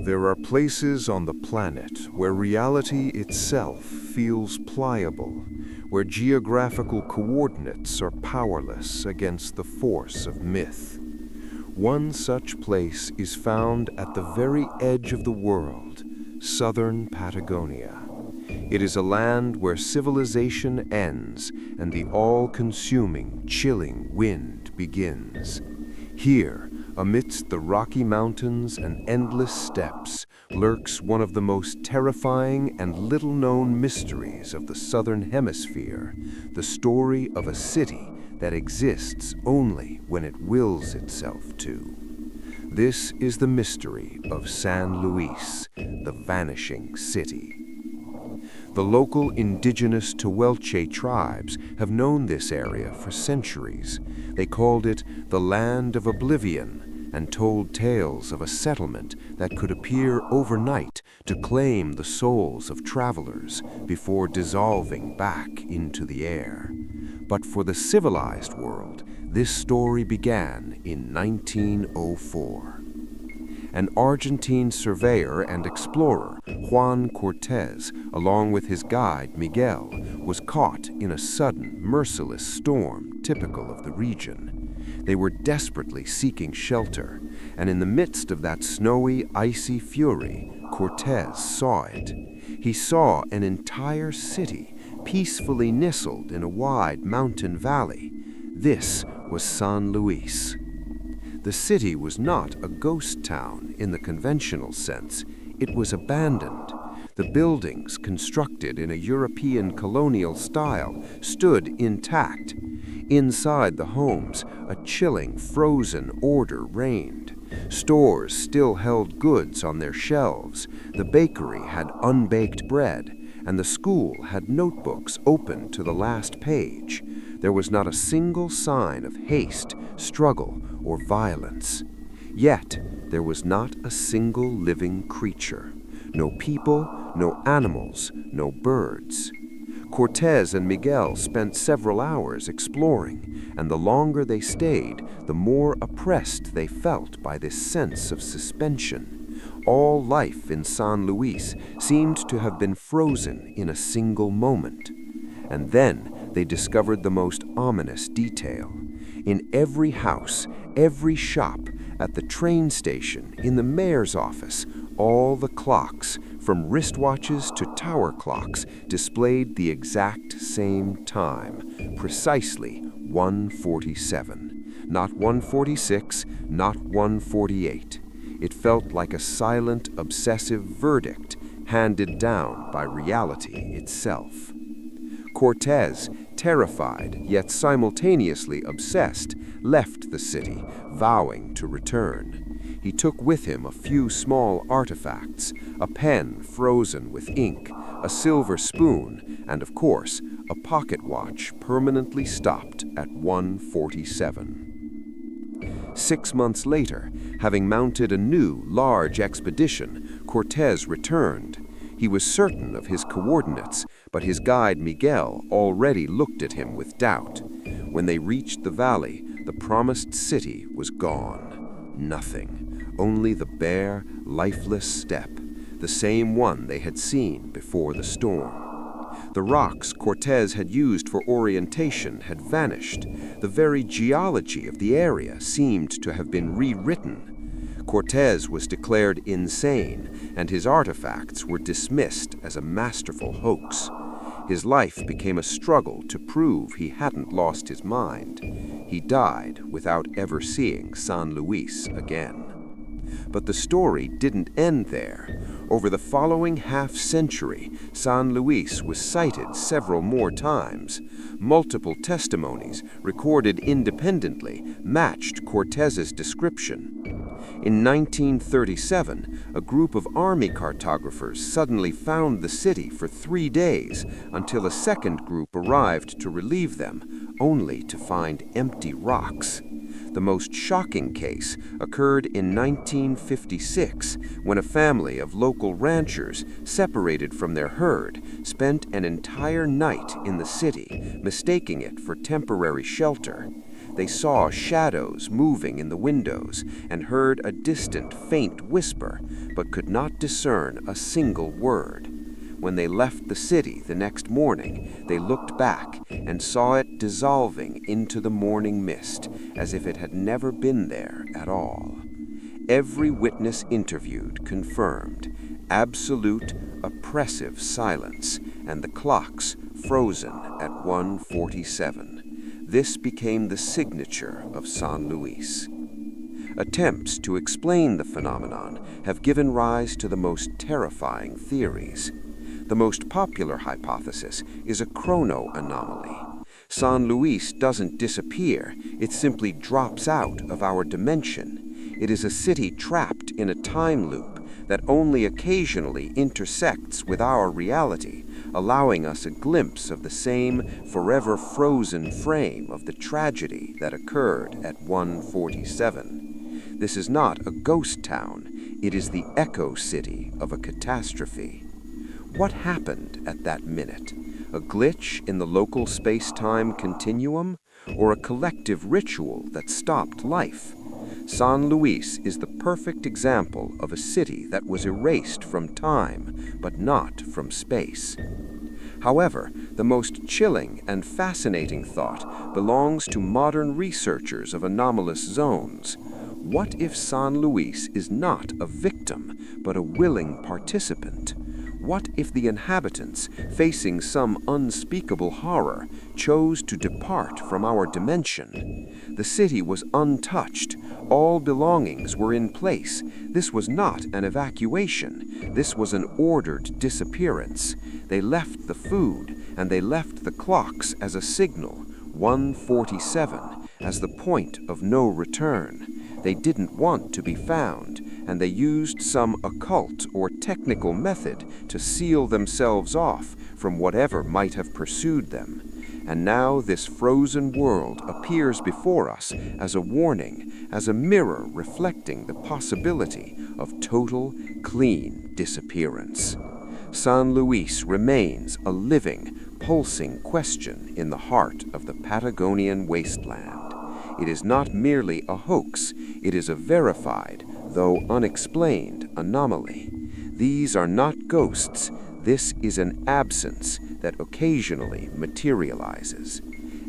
There are places on the planet where reality itself feels pliable, where geographical coordinates are powerless against the force of myth. One such place is found at the very edge of the world, southern Patagonia. It is a land where civilization ends and the all-consuming, chilling wind begins. Here, amidst the Rocky Mountains and endless steppes, lurks one of the most terrifying and little-known mysteries of the Southern Hemisphere, the story of a city that exists only when it wills itself to. This is the mystery of San Luis, the vanishing city. The local indigenous Tehuelche tribes have known this area for centuries. They called it the Land of Oblivion and told tales of a settlement that could appear overnight to claim the souls of travelers before dissolving back into the air. But for the civilized world, this story began in 1904. An Argentine surveyor and explorer, Juan Cortez, along with his guide, Miguel, was caught in a sudden, merciless storm typical of the region. They were desperately seeking shelter, and in the midst of that snowy, icy fury, Cortez saw it. He saw an entire city peacefully nestled in a wide mountain valley. This was San Luis. The city was not a ghost town in the conventional sense. It was abandoned. The buildings, constructed in a European colonial style, stood intact. Inside the homes, a chilling, frozen order reigned. Stores still held goods on their shelves. The bakery had unbaked bread, and the school had notebooks open to the last page. There was not a single sign of haste, struggle, or violence. Yet, there was not a single living creature. No people, no animals, no birds. Cortez and Miguel spent several hours exploring, and the longer they stayed, the more oppressed they felt by this sense of suspension. All life in San Luis seemed to have been frozen in a single moment. And then they discovered the most ominous detail. In every house, every shop, at the train station, in the mayor's office, all the clocks, from wristwatches to tower clocks, displayed the exact same time, precisely 1:47. Not 1:46, not 1:48. It felt like a silent, obsessive verdict handed down by reality itself. Cortez, terrified yet simultaneously obsessed, left the city, vowing to return. He took with him a few small artifacts, a pen frozen with ink, a silver spoon, and of course, a pocket watch permanently stopped at 1:47. 6 months later, having mounted a new, large expedition, Cortez returned. He was certain of his coordinates, but his guide Miguel already looked at him with doubt. When they reached the valley, the promised city was gone. Nothing, only the bare, lifeless steppe, the same one they had seen before the storm. The rocks Cortez had used for orientation had vanished. The very geology of the area seemed to have been rewritten. Cortez was declared insane, and his artifacts were dismissed as a masterful hoax. His life became a struggle to prove he hadn't lost his mind. He died without ever seeing San Luis again. But the story didn't end there. Over the following half-century, San Luis was cited several more times. Multiple testimonies, recorded independently, matched Cortez's description. In 1937, a group of army cartographers suddenly found the city for 3 days until a second group arrived to relieve them, only to find empty rocks. The most shocking case occurred in 1956, when a family of local ranchers, separated from their herd, spent an entire night in the city, mistaking it for temporary shelter. They saw shadows moving in the windows and heard a distant, faint whisper, but could not discern a single word. When they left the city the next morning, they looked back and saw it dissolving into the morning mist, as if it had never been there at all. Every witness interviewed confirmed absolute, oppressive silence, and the clocks frozen at 1:47. This became the signature of San Luis. Attempts to explain the phenomenon have given rise to the most terrifying theories. The most popular hypothesis is a chrono anomaly. San Luis doesn't disappear, it simply drops out of our dimension. It is a city trapped in a time loop that only occasionally intersects with our reality, allowing us a glimpse of the same forever frozen frame of the tragedy that occurred at 1:47. This is not a ghost town, it is the echo city of a catastrophe. What happened at that minute? A glitch in the local space-time continuum, or a collective ritual that stopped life? San Luis is the perfect example of a city that was erased from time, but not from space. However, the most chilling and fascinating thought belongs to modern researchers of anomalous zones. What if San Luis is not a victim, but a willing participant? What if the inhabitants, facing some unspeakable horror, chose to depart from our dimension? The city was untouched. All belongings were in place. This was not an evacuation. This was an ordered disappearance. They left the food, and they left the clocks as a signal, 1:47, as the point of no return. They didn't want to be found, and they used some occult or technical method to seal themselves off from whatever might have pursued them. And now this frozen world appears before us as a warning, as a mirror reflecting the possibility of total, clean disappearance. San Luis remains a living, pulsing question in the heart of the Patagonian wasteland. It is not merely a hoax, it is a verified, though unexplained, anomaly. These are not ghosts, this is an absence that occasionally materializes.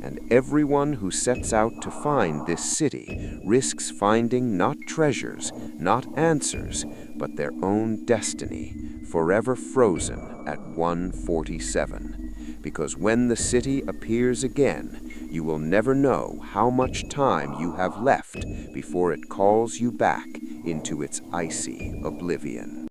And everyone who sets out to find this city risks finding not treasures, not answers, but their own destiny, forever frozen at 1:47. Because when the city appears again, you will never know how much time you have left before it calls you back into its icy oblivion.